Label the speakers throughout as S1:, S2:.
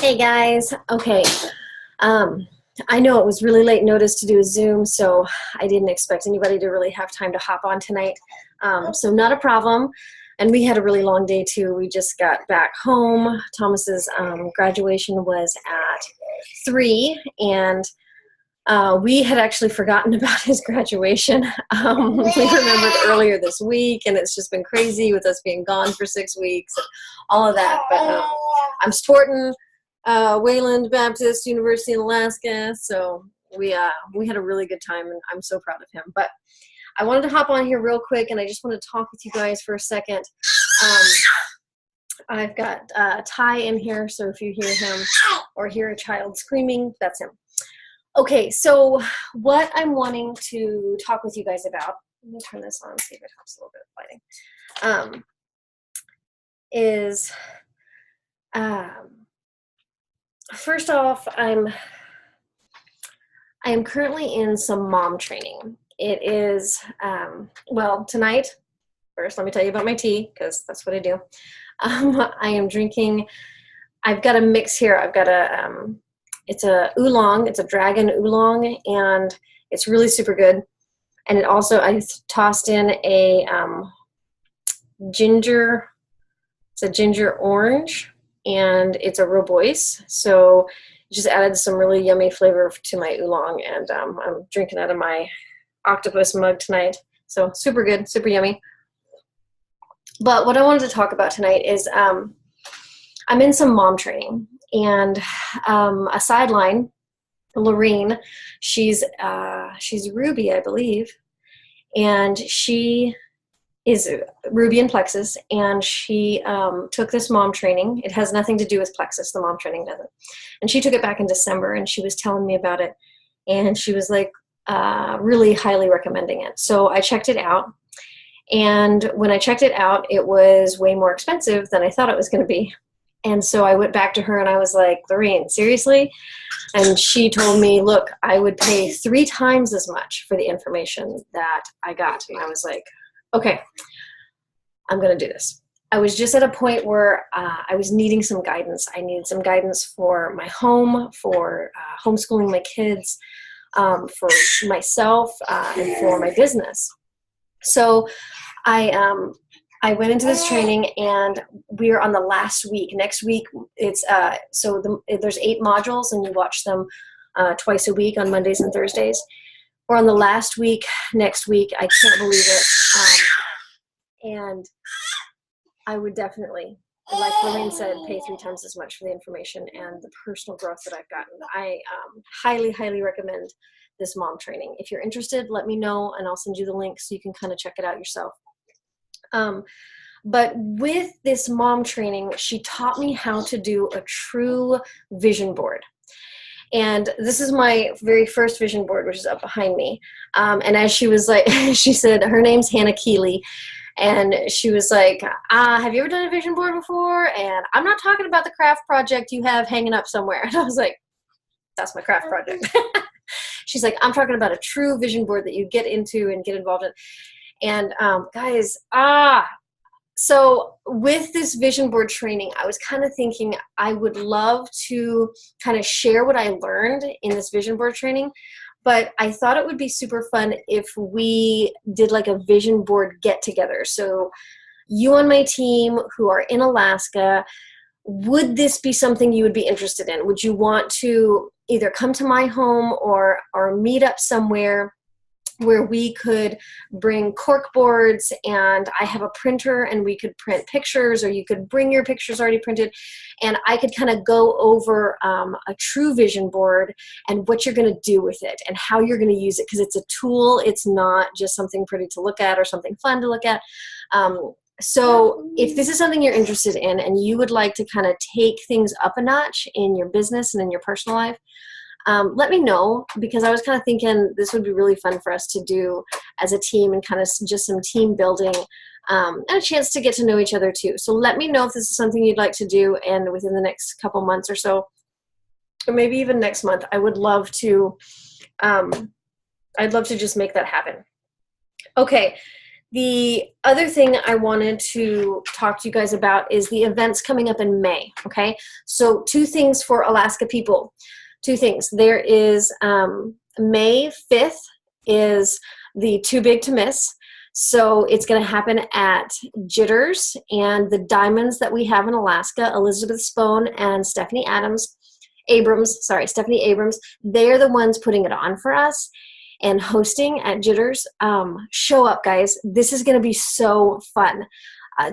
S1: Hey guys. Okay. I know it was really late notice to do a Zoom, so I didn't expect anybody to really have time to hop on tonight. So not a problem. And we had a really long day too. We just got back home. Thomas's graduation was at 3, and we had actually forgotten about his graduation. We remembered earlier this week, and it's just been crazy with us being gone for 6 weeks, and all of that. But I'm sporting Wayland Baptist University in Alaska, so we had a really good time, and I'm so proud of him. But I wanted to hop on here real quick, and I just want to talk with you guys for a second. I've got Ty in here, so if you hear him or hear a child screaming, that's him. Okay, so what I'm wanting to talk with you guys about, let me turn this on, see if it helps a little bit of lighting, is first off, I am currently in some mom training. It is, well, tonight, first let me tell you about my tea, because that's what I do. I am drinking, I've got a mix here. I've got it's a oolong, it's a dragon oolong, and it's really super good. And it also, I tossed in a ginger, it's a ginger orange, and it's a rooibos. So just added some really yummy flavor to my oolong, and I'm drinking out of my octopus mug tonight. So super good, super yummy. But what I wanted to talk about tonight is I'm in some mom training, and a sideline, Lorene, she's Ruby, I believe, and she is Ruby and plexus, and she took this mom training. It has nothing to do with plexus, the mom training doesn't. And she took it back in December, and she was telling me about it, and she was like really highly recommending it. So I checked it out, and when I checked it out, it was way more expensive than I thought it was going to be. And so I went back to her and I was like, Lorene, seriously? And she told me, look, I would pay 3 times as much for the information that I got. And I was like, okay, I'm going to do this. I was just at a point where I was needing some guidance. I needed some guidance for my home, for homeschooling my kids, for myself, and for my business. So I went into this training, and we are on the last week. Next week, it's there's 8 modules, and you watch them twice a week on Mondays and Thursdays. We're on the last week next week. I can't believe it. And I would definitely, like Lorraine said, pay 3 times as much for the information and the personal growth that I've gotten. I highly, highly recommend this mom training. If you're interested, let me know, and I'll send you the link so you can kind of check it out yourself. But with this mom training, she taught me how to do a true vision board. And this is my very first vision board, which is up behind me. And as she was like, she said, her name's Hannah Keeley. And she was like, have you ever done a vision board before? And I'm not talking about the craft project you have hanging up somewhere. And I was like, that's my craft project. She's like, I'm talking about a true vision board that you get into and get involved in. And guys, so with this vision board training, I was kind of thinking I would love to kind of share what I learned in this vision board training, but I thought it would be super fun if we did like a vision board get together. So you on my team who are in Alaska, would this be something you would be interested in? Would you want to either come to my home or meet up somewhere where we could bring cork boards, and I have a printer, and we could print pictures, or you could bring your pictures already printed, and I could kind of go over a true vision board and what you're going to do with it and how you're going to use it, because it's a tool. It's not just something pretty to look at or something fun to look at. So if this is something you're interested in and you would like to kind of take things up a notch in your business and in your personal life, let me know, because I was kind of thinking this would be really fun for us to do as a team, and kind of just some team building, and a chance to get to know each other too. So let me know if this is something you'd like to do, and within the next couple months or so, or maybe even next month, I would love to, I'd love to just make that happen. Okay, The other thing I wanted to talk to you guys about is the events coming up in May, okay? So 2 things for Alaska people. 2 things. There is May 5th is the Too Big to Miss. So it's going to happen at Jitters, and the diamonds that we have in Alaska, Elizabeth Spohn and Stephanie Stephanie Abrams, they're the ones putting it on for us and hosting at Jitters. Show up, guys. This is going to be so fun.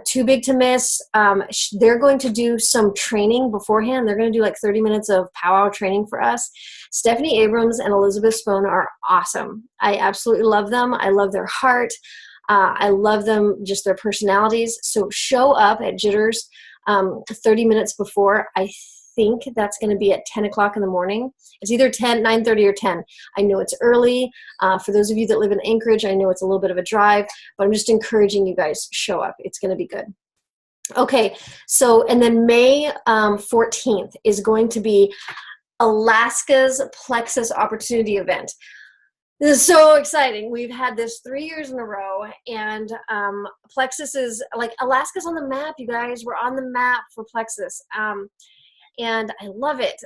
S1: Too Big to Miss. They're going to do some training beforehand. They're going to do like 30 minutes of powwow training for us. Stephanie Abrams and Elizabeth Spohn are awesome. I absolutely love them. I love their heart. I love them, just their personalities. So show up at Jitters 30 minutes before. I think that's going to be at 10 o'clock in the morning. It's either 10, 9:30 or 10. I know it's early. For those of you that live in Anchorage, I know it's a little bit of a drive, but I'm just encouraging you guys, show up. It's going to be good. Okay, so, and then May 14th is going to be Alaska's Plexus Opportunity Event. This is so exciting. We've had this 3 years in a row, and Plexus is, like, Alaska's on the map, you guys. We're on the map for Plexus. And I love it.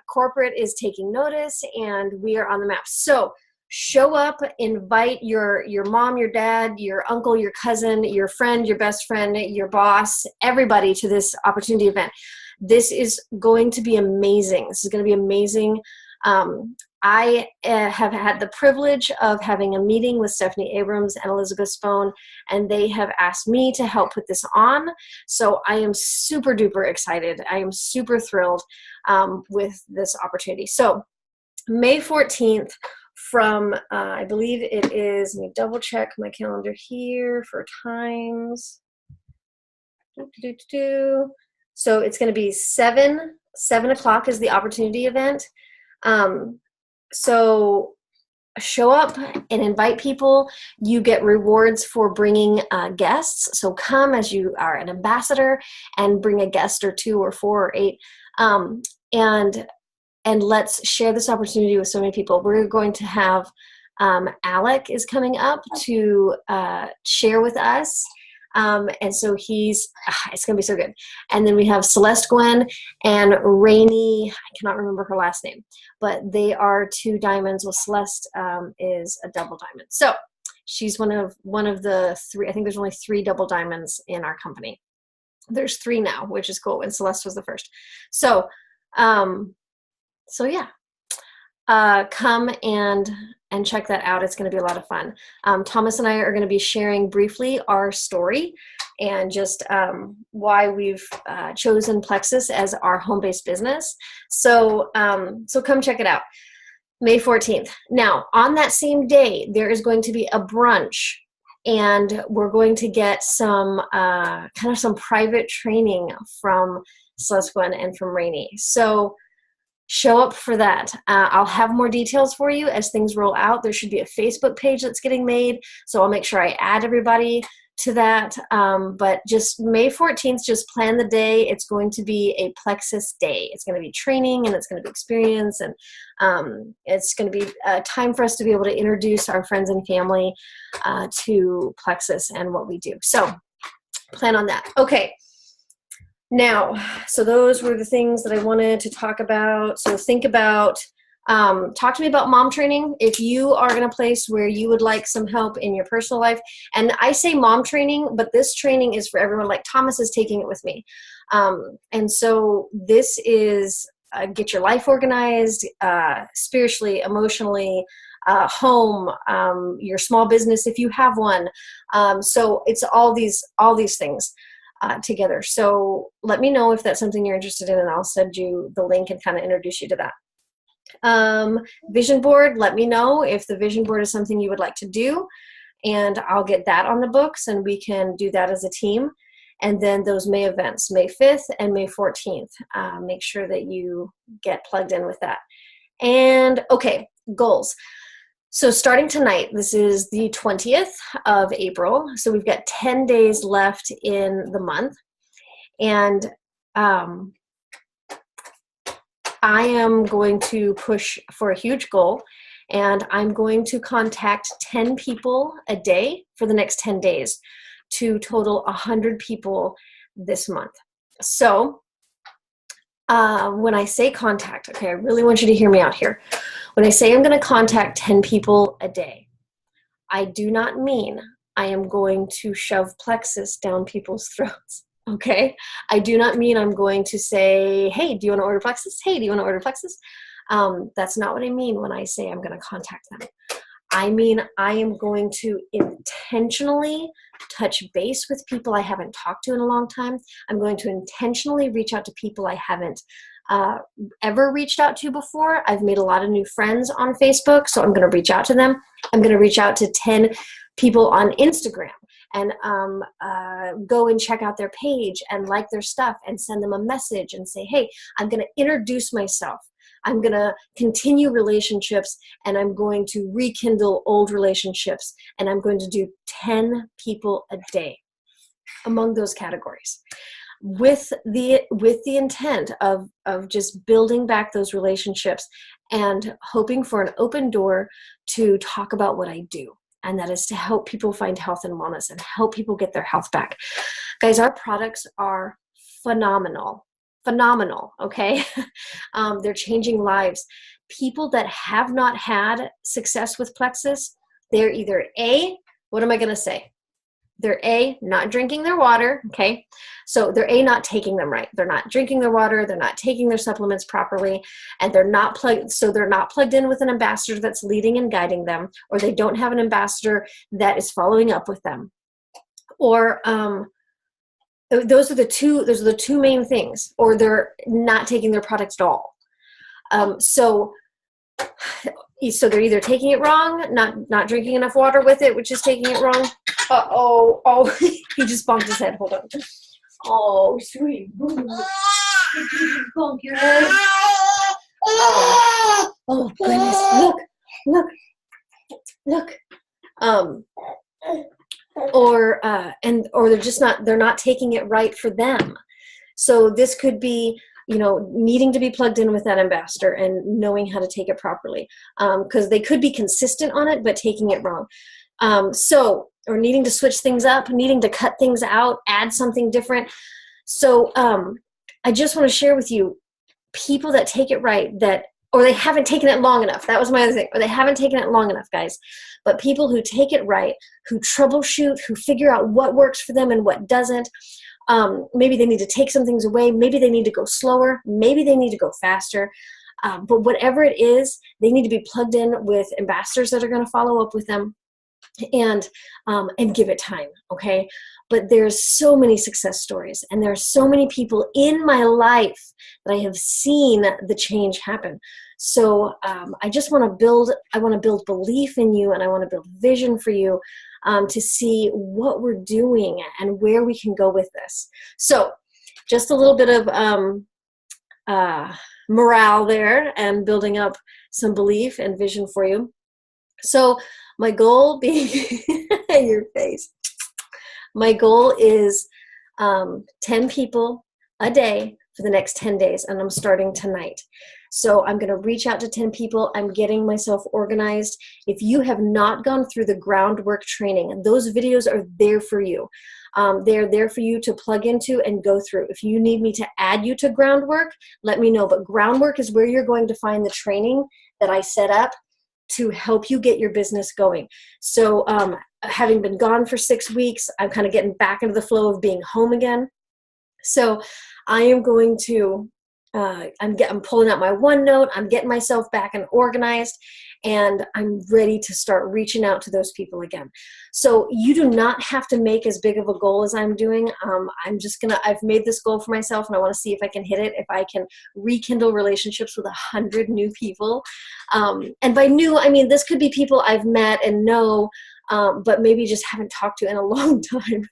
S1: Corporate is taking notice, and we are on the map. So show up, invite your mom, your dad, your uncle, your cousin, your friend, your best friend, your boss, everybody to this opportunity event. This is going to be amazing. This is going to be amazing. I have had the privilege of having a meeting with Stephanie Abrams and Elizabeth Spohn, and they have asked me to help put this on. So I am super duper excited. I am super thrilled with this opportunity. So May 14th from, I believe it is, let me double check my calendar here for times. So it's going to be 7 o'clock is the opportunity event. So show up and invite people. You get rewards for bringing guests. So come as you are an ambassador and bring a guest or 2 or 4 or 8. And let's share this opportunity with so many people. We're going to have Alec is coming up to share with us. And so it's going to be so good. And then we have Celeste Gwen and Rainey. I cannot remember her last name, but they are 2 diamonds. Well, Celeste is a double diamond. So she's one of the 3. I think there's only 3 double diamonds in our company. There's 3 now, which is cool. And Celeste was the first. So yeah. Come and check that out. It's going to be a lot of fun. Thomas and I are going to be sharing briefly our story and just why we've chosen Plexus as our home-based business. So come check it out. May 14th. Now, on that same day, there is going to be a brunch, and we're going to get some kind of some private training from Celeste Gwen and from Rainey. So show up for that. I'll have more details for you as things roll out. There should be a Facebook page that's getting made, so I'll make sure I add everybody to that. But just May 14th, just plan the day. It's going to be a Plexus day. It's going to be training, and it's going to be experience, and it's going to be a time for us to be able to introduce our friends and family to Plexus and what we do. So plan on that. Okay. Now, so those were the things that I wanted to talk about. So think about, talk to me about mom training. If you are in a place where you would like some help in your personal life, and I say mom training, but this training is for everyone. Like Thomas is taking it with me. And so this is get your life organized, spiritually, emotionally, home, your small business if you have one. So it's all these things. Together. So let me know if that's something you're interested in, and I'll send you the link and kind of introduce you to that. Vision board, let me know if the vision board is something you would like to do, and I'll get that on the books, and we can do that as a team. And then those May events, May 5th and May 14th, make sure that you get plugged in with that. And okay, goals. So starting tonight, this is the 20th of April, so we've got 10 days left in the month, and I am going to push for a huge goal, And I'm going to contact 10 people a day for the next 10 days to total 100 people this month. So when I say contact, okay, I really want you to hear me out here. When I say I'm going to contact 10 people a day, I do not mean I am going to shove plexus down people's throats, okay? I do not mean I'm going to say, hey, do you want to order plexus? Hey, do you want to order plexus? That's not what I mean when I say I'm going to contact them. I mean, I am going to intentionally touch base with people I haven't talked to in a long time. I'm going to intentionally reach out to people I haven't ever reached out to before. I've made a lot of new friends on Facebook, so I'm going to reach out to them. I'm going to reach out to 10 people on Instagram and go and check out their page and like their stuff and send them a message and say, hey, I'm going to introduce myself. I'm going to continue relationships, and I'm going to rekindle old relationships, and I'm going to do 10 people a day among those categories with the intent of just building back those relationships and hoping for an open door to talk about what I do. And that is to help people find health and wellness and help people get their health back. Guys, our products are phenomenal, okay? They're changing lives. People that have not had success with plexus, they're either A, what am I going to say? They're A, not drinking their water, okay? So they're A, not taking them right. They're not drinking their water, they're not taking their supplements properly, and they're not plugged in with an ambassador that's leading and guiding them, or they don't have an ambassador that is following up with them. Or those are the two main things, or they're not taking their products at all. So they're either taking it wrong, not drinking enough water with it, which is taking it wrong. Oh, he just bonked his head. Hold on. Oh, sweet. Bonk your head. Oh, goodness. Look. Or they're not taking it right for them. So this could be, needing to be plugged in with that ambassador and knowing how to take it properly. Because they could be consistent on it, but taking it wrong. Or needing to switch things up, needing to cut things out, add something different. So I just want to share with you people that take it right, or they haven't taken it long enough. That was my other thing. Or they haven't taken it long enough, guys. But people who take it right, who troubleshoot, who figure out what works for them and what doesn't. Maybe they need to take some things away. Maybe they need to go slower. Maybe they need to go faster. But whatever it is, they need to be plugged in with ambassadors that are going to follow up with them and give it time, okay? But there's so many success stories, and there are so many people in my life that I have seen the change happen. So I just want to build belief in you, and I want to build vision for you to see what we're doing and where we can go with this. So just a little bit of morale there and building up some belief and vision for you. So my goal being your face. My goal is 10 people a day for the next 10 days, and I'm starting tonight. So I'm going to reach out to 10 people. I'm getting myself organized. If you have not gone through the groundwork training, those videos are there for you. They're there for you to plug into and go through. If you need me to add you to groundwork, let me know. But groundwork is where you're going to find the training that I set up to help you get your business going. So having been gone for 6 weeks, I'm kind of getting back into the flow of being home again. So I am going to, I'm pulling out my OneNote, I'm getting myself back and organized, and I'm ready to start reaching out to those people again. So you do not have to make as big of a goal as I'm doing. I've made this goal for myself, and I want to see if I can hit it, if I can rekindle relationships with 100 new people. And by new, I mean, this could be people I've met and know, but maybe just haven't talked to in a long time.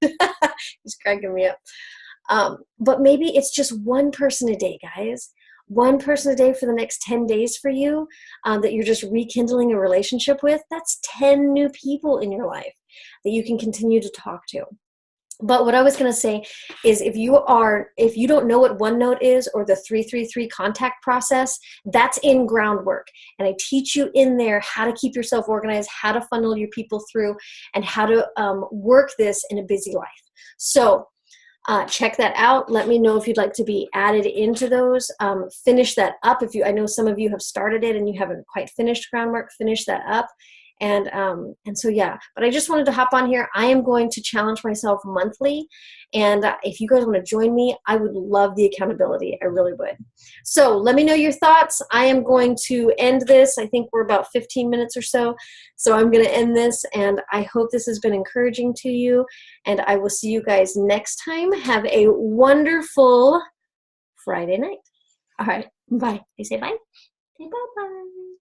S1: He's cracking me up. But maybe it's just one person a day, guys. One person a day for the next 10 days for you that you're just rekindling a relationship with. That's 10 new people in your life that you can continue to talk to. But what I was going to say is if you don't know what OneNote is or the 333 contact process, that's in groundwork. And I teach you in there how to keep yourself organized, how to funnel your people through, and how to work this in a busy life. So check that out. Let me know if you'd like to be added into those. Finish that up. I know some of you have started it and you haven't quite finished groundwork, finish that up. And so, yeah, but I just wanted to hop on here. I am going to challenge myself monthly. And if you guys want to join me, I would love the accountability. I really would. So let me know your thoughts. I am going to end this. I think we're about 15 minutes or so. So I'm going to end this, and I hope this has been encouraging to you. And I will see you guys next time. Have a wonderful Friday night. All right. Bye. They say bye. Say bye-bye.